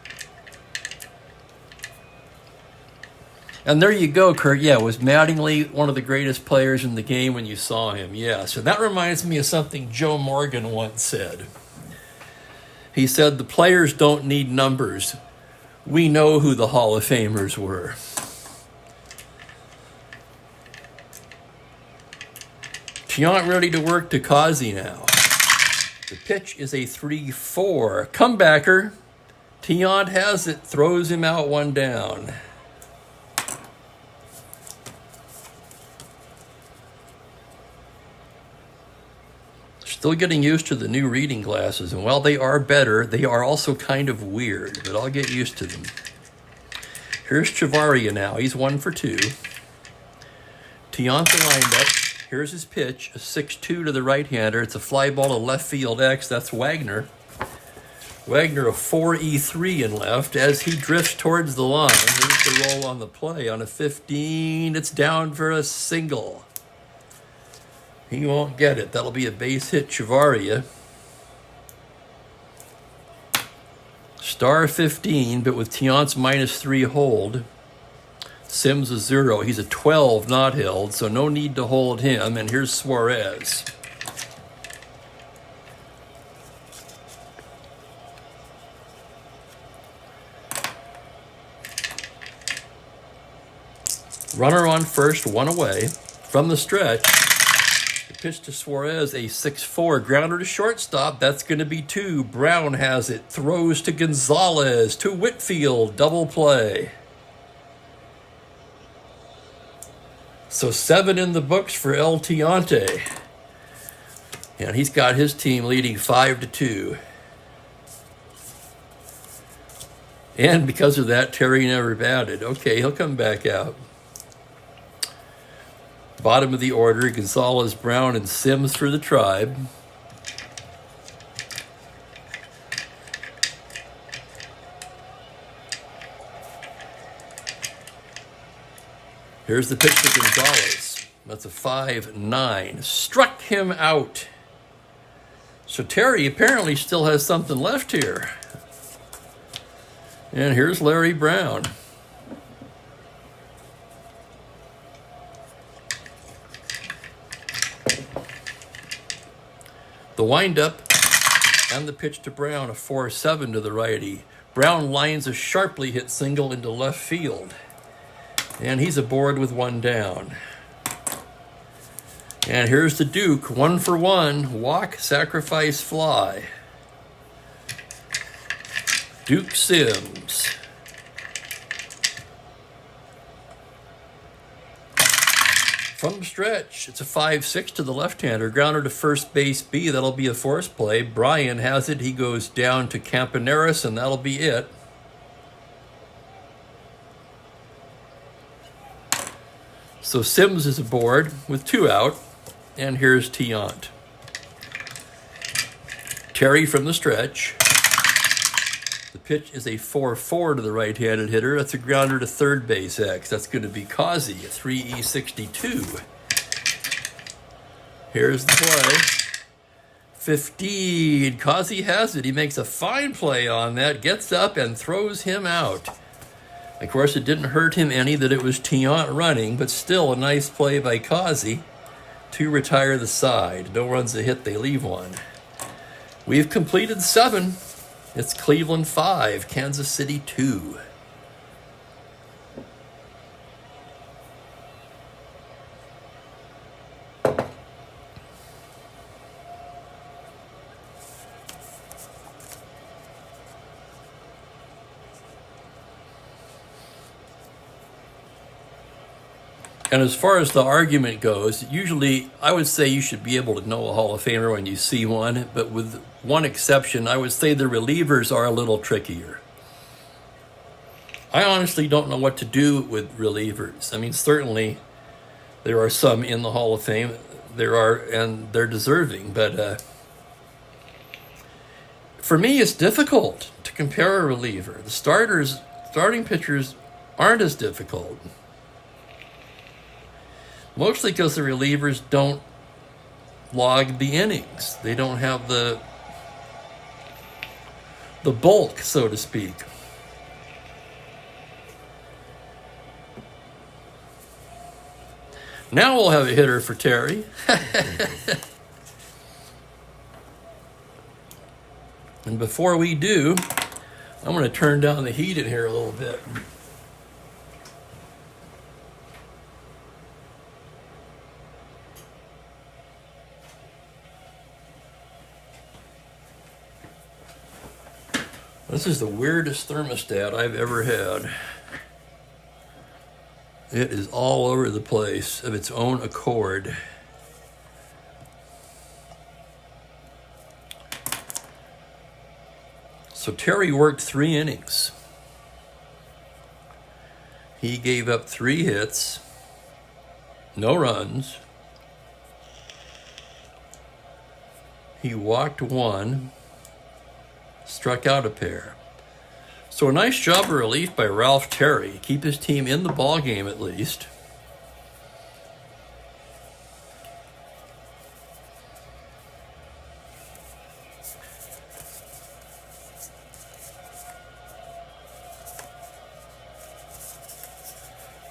And there you go, Kurt. Yeah, was Mattingly one of the greatest players in the game when you saw him? Yeah. So that reminds me of something Joe Morgan once said. He said, the players don't need numbers. We know who the Hall of Famers were. Tiant ready to work to Kazi now. The pitch is a 3-4. Comebacker. Tiant has it, throws him out, one down. Still getting used to the new reading glasses, and while they are better, they are also kind of weird, but I'll get used to them. Here's Chavarria now. He's 1 for 2. Tiant the windup. Here's his pitch, a 6-2 to the right-hander. It's a fly ball to left field X. That's Wagner. Wagner a 4-3 in left as he drifts towards the line. Here's the roll on the play. On a 15, it's down for a single. He won't get it. That'll be a base hit, Chavarria. Star 15, but with Tiant's -3 hold. Sims a 0. He's a 12 not held, so no need to hold him. And here's Suarez. Runner on first, 1 away. From the stretch, the pitch to Suarez, a 6-4. Grounder to shortstop. That's going to be 2. Brown has it. Throws to Gonzalez. To Whitfield. Double play. So 7 in the books for El Tiante. And he's got his team leading 5-2. And because of that, Terry never batted. Okay, he'll come back out. Bottom of the order, Gonzalez, Brown, and Sims for the Tribe. Here's the pitch to Gonzalez. That's a 5-9. Struck him out. So Terry apparently still has something left here. And here's Larry Brown. The windup and the pitch to Brown, a 4-7 to the righty. Brown lines a sharply hit single into left field. And he's aboard with 1 down. And here's the Duke, 1 for 1. Walk, sacrifice, fly. Duke Sims. From the stretch, it's a 5-6 to the left-hander. Grounder to first base B. That'll be a force play. Bryan has it. He goes down to Campaneris, and that'll be it. So Sims is aboard with 2 out, and here's Tiant. Terry from the stretch. The pitch is a 4-4 to the right-handed hitter. That's a grounder to third base X. That's going to be Kazi, a 3E62. Here's the play. 15. Kazi has it. He makes a fine play on that, gets up and throws him out. Of course, it didn't hurt him any that it was Tiant running, but still a nice play by Kazi to retire the side. No runs a hit, they leave 1. We've completed 7. It's Cleveland 5, Kansas City 2. And as far as the argument goes, usually I would say you should be able to know a Hall of Famer when you see one, but with one exception, I would say the relievers are a little trickier. I honestly don't know what to do with relievers. I mean, certainly there are some in the Hall of Fame. There are, and they're deserving, but for me, it's difficult to compare a reliever. The starting pitchers aren't as difficult. Mostly because the relievers don't log the innings. They don't have the bulk, so to speak. Now we'll have a hitter for Terry. And before we do, I'm going to turn down the heat in here a little bit. This is the weirdest thermostat I've ever had. It is all over the place of its own accord. So Terry worked 3 innings. He gave up 3 hits, no runs. He walked 1, struck out a pair. So a nice job of relief by Ralph Terry. Keep his team in the ball game at least.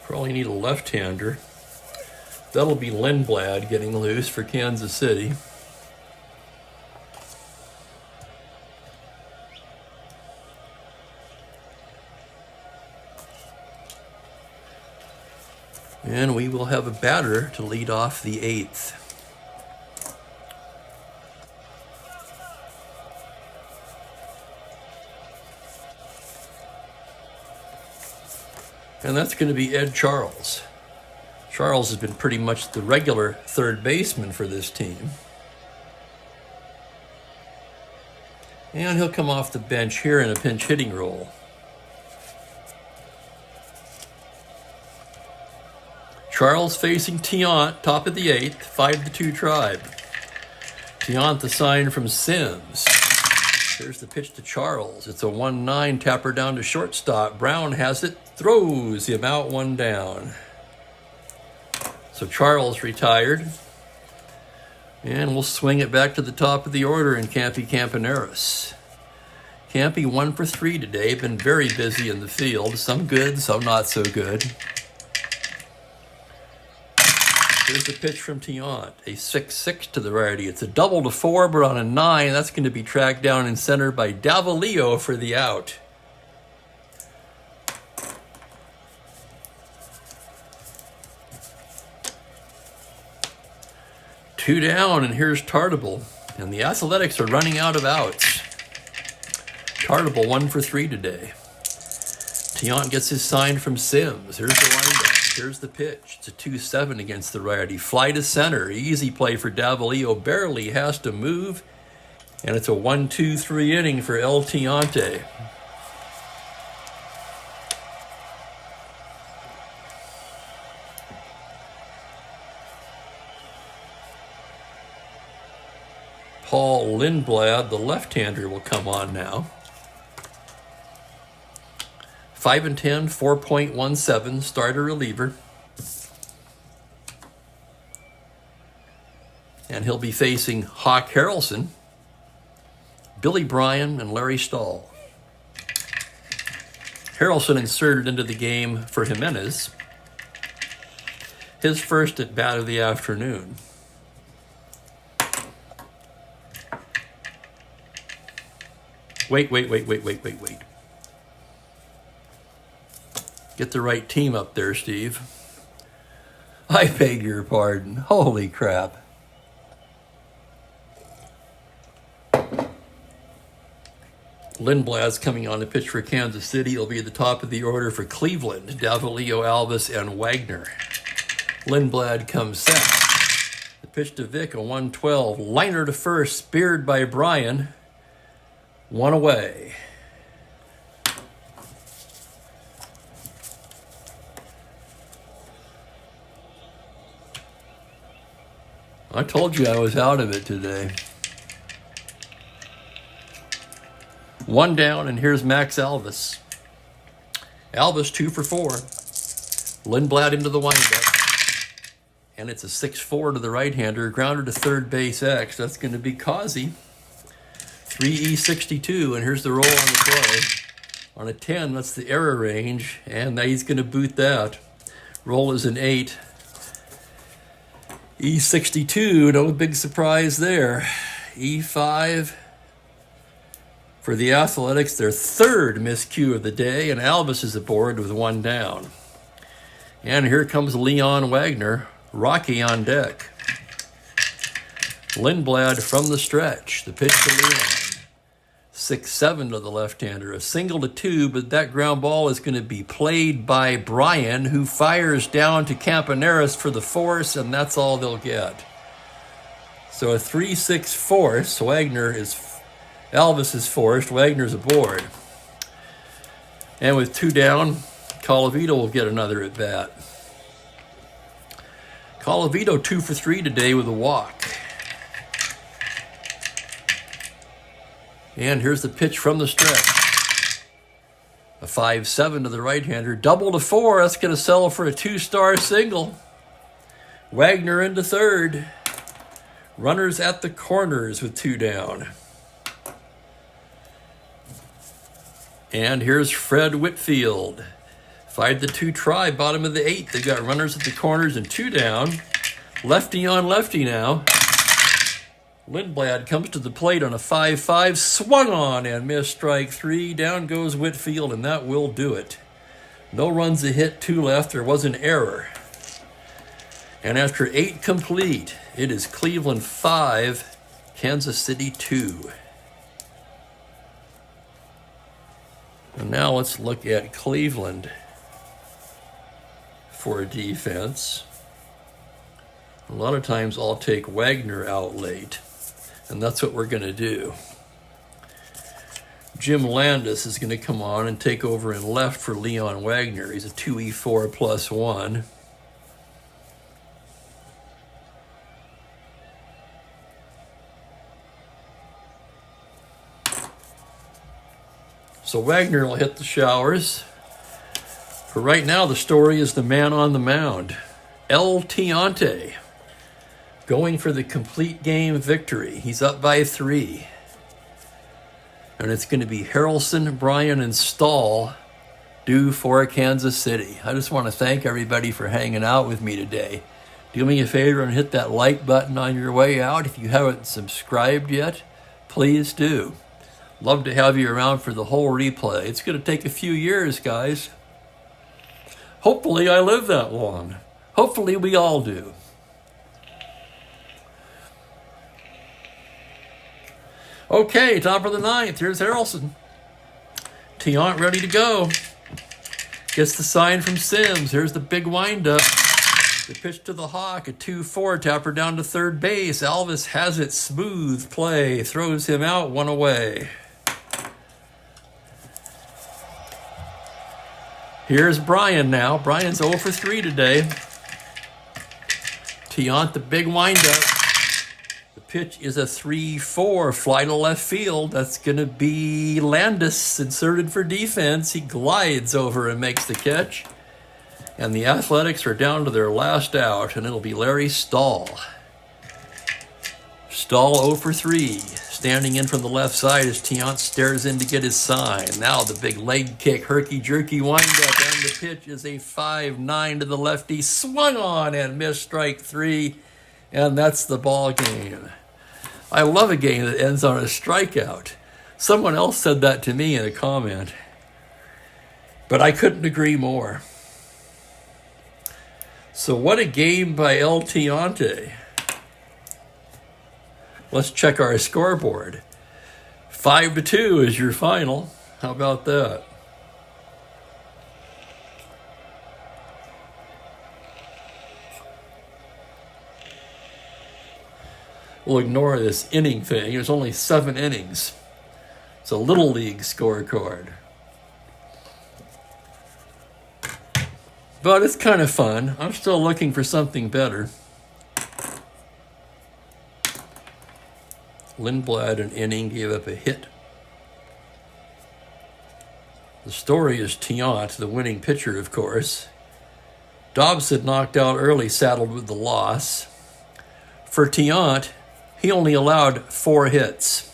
Probably need a left-hander. That'll be Lindblad getting loose for Kansas City. And we will have a batter to lead off the 8th. And that's going to be Ed Charles. Charles has been pretty much the regular third baseman for this team. And he'll come off the bench here in a pinch hitting role. Charles facing Tiant, top of the 8th, 5-2 Tribe. Tiant the sign from Sims. Here's the pitch to Charles. It's a 1-9 tapper down to shortstop. Brown has it, throws him out, 1 down. So Charles retired. And we'll swing it back to the top of the order in Campy Campaneris. Campy 1 for 3 today, been very busy in the field. Some good, some not so good. Here's the pitch from Tiant, a 6-6 to the righty. It's a double to 4, but on a 9, that's going to be tracked down in center by Davalillo for the out. Two down, and here's Tartable. And the Athletics are running out of outs. Tartable 1 for 3 today. Tiant gets his sign from Sims. Here's the windup. Here's the pitch. It's a 2-7 against the righty. Fly to center. Easy play for Davalillo. Barely has to move. And it's a 1-2-3 inning for El Tiante. Paul Lindblad, the left-hander, will come on now. 5-10, 4.17, starter reliever. And he'll be facing Hawk Harrelson, Billy Bryan, and Larry Stahl. Harrelson inserted into the game for Jimenez. His first at bat of the afternoon. Wait. Get the right team up there, Steve. I beg your pardon. Holy crap. Lindblad's coming on to pitch for Kansas City. He'll be at the top of the order for Cleveland. Davalillo, Alvis, and Wagner. Lindblad comes set. The pitch to Vick, a 1-12. Liner to first, speared by Bryan. 1 away. I told you I was out of it today. 1 down, and here's Max Alvis. Alvis 2 for 4. Lindblad into the windup. and it's a 6-4 to the right-hander, grounder to third base X. That's going to be Causey. 3E62, and here's the roll on the play. On a 10, that's the error range, and now he's going to boot that. Roll is an 8. E62, no big surprise there. E5 for the Athletics, their third miscue of the day, and Alvis is aboard with one down. And here comes Leon Wagner, Rocky on deck. Lindblad from the stretch, the pitch to Leon. 6-7 to the left-hander, a single to 2, but that ground ball is going to be played by Brian, who fires down to Campaneris for the force, and that's all they'll get. So a 3-6 force. Alvis is forced, Wagner's aboard. And with 2 down, Colavito will get another at bat. Colavito 2 for 3 today with a walk. And here's the pitch from the stretch. A 5-7 to the right-hander. Double to 4. That's going to sell for a 2-star single. Wagner into third. Runners at the corners with 2 down. And here's Fred Whitfield. 5-2 try, bottom of the 8th. They've got runners at the corners and 2 down. Lefty on lefty now. Lindblad comes to the plate on a 5-5, swung on and missed strike 3. Down goes Whitfield, and that will do it. No runs a hit, 2 left. There was an error. And after 8 complete, it is Cleveland 5, Kansas City 2. And now let's look at Cleveland for defense. A lot of times I'll take Wagner out late. And that's what we're going to do. Jim Landis is going to come on and take over in left for Leon Wagner. He's a 2E4 +1. So Wagner will hit the showers. For right now, the story is the man on the mound, El Tiante, going for the complete game victory. He's up by 3. And it's going to be Harrelson, Bryan, and Stahl due for Kansas City. I just want to thank everybody for hanging out with me today. Do me a favor and hit that like button on your way out. If you haven't subscribed yet, please do. Love to have you around for the whole replay. It's going to take a few years, guys. Hopefully I live that long. Hopefully we all do. Okay, top of the 9th. Here's Harrelson. Tiant ready to go. Gets the sign from Sims. Here's the big windup. The pitch to the Hawk, a 2-4, tapper down to third base. Alvis has it, smooth play. Throws him out, 1 away. Here's Brian now. Brian's 0 for 3 today. Tiant, the big windup. Pitch is a 3-4, fly to left field. That's going to be Landis inserted for defense. He glides over and makes the catch. And the Athletics are down to their last out, and it'll be Larry Stahl. Stahl 0 for 3. Standing in from the left side as Tiant stares in to get his sign. Now the big leg kick, herky-jerky windup, and the pitch is a 5-9 to the lefty. Swung on and missed strike 3, and that's the ball game. I love a game that ends on a strikeout. Someone else said that to me in a comment, but I couldn't agree more. So what a game by El Tiante. Let's check our scoreboard. 5-2 is your final. How about that? We'll ignore this inning thing. There's only 7 innings. It's a little league scorecard. But it's kind of fun. I'm still looking for something better. Lindblad, an inning, gave up a hit. The story is Tiant, the winning pitcher, of course. Dobson knocked out early, saddled with the loss. For Tiant, he only allowed 4 hits.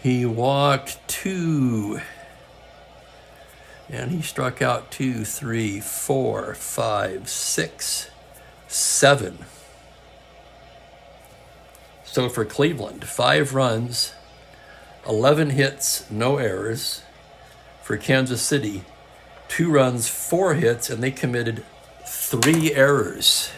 He walked 2. And he struck out 2, 3, 4, 5, 6, 7. So for Cleveland, 5 runs, 11 hits, no errors. For Kansas City, 2 runs, 4 hits, and they committed 3 errors.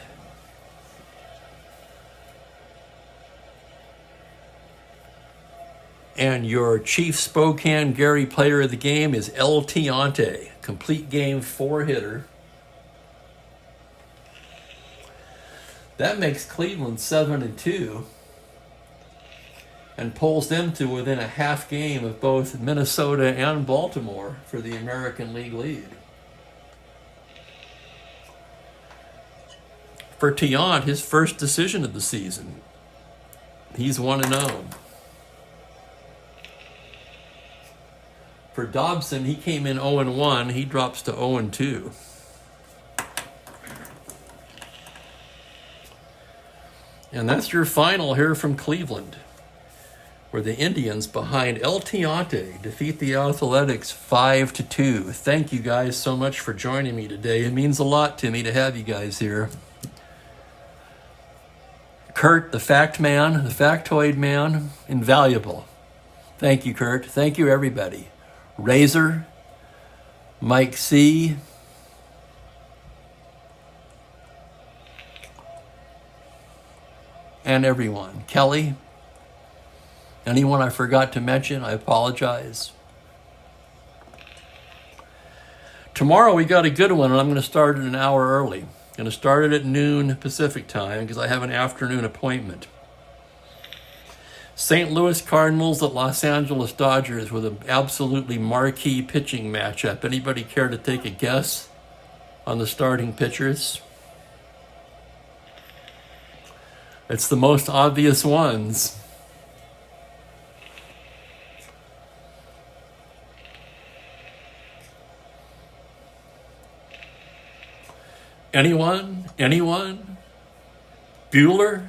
And your Chief Spokane Gary player of the game is El Tiante, complete game 4-hitter. That makes Cleveland 7-2 and pulls them to within a half game of both Minnesota and Baltimore for the American League lead. For Tiant, his first decision of the season, he's 1-0. For Dobson, he came in 0-1. He drops to 0-2. And that's your final here from Cleveland, where the Indians, behind El Tiante, defeat the Athletics 5-2. Thank you guys so much for joining me today. It means a lot to me to have you guys here. Kurt, the fact man, the factoid man, invaluable. Thank you, Kurt. Thank you, everybody. Razor, Mike C., and everyone. Kelly, anyone I forgot to mention, I apologize. Tomorrow we got a good one, and I'm going to start it an hour early. I'm going to start it at noon Pacific time because I have an afternoon appointment. St. Louis Cardinals at Los Angeles Dodgers with an absolutely marquee pitching matchup. Anybody care to take a guess on the starting pitchers? It's the most obvious ones. Anyone? Anyone? Bueller?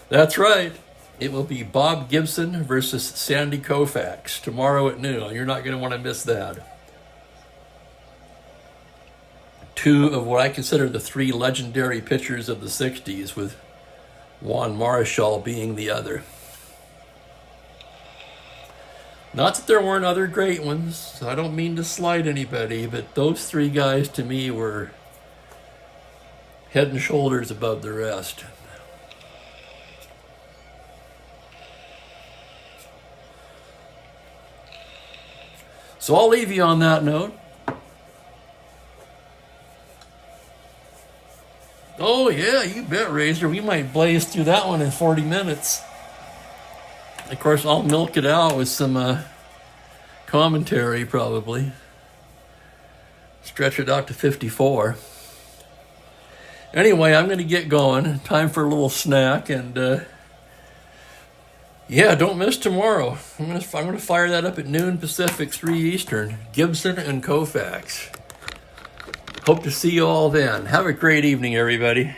That's right. It will be Bob Gibson versus Sandy Koufax tomorrow at noon. You're not going to want to miss that. 2 of what I consider the 3 legendary pitchers of the 60s, with Juan Marichal being the other. Not that there weren't other great ones. I don't mean to slight anybody, but those 3 guys to me were head and shoulders above the rest. So I'll leave you on that note. Oh yeah, you bet, Razor. We might blaze through that one in 40 minutes. Of course, I'll milk it out with some commentary, probably. Stretch it out to 54. Anyway, I'm going to get going. Time for a little snack, and yeah, don't miss tomorrow. I'm going to fire that up at noon Pacific, 3 Eastern. Gibson and Koufax. Hope to see you all then. Have a great evening, everybody.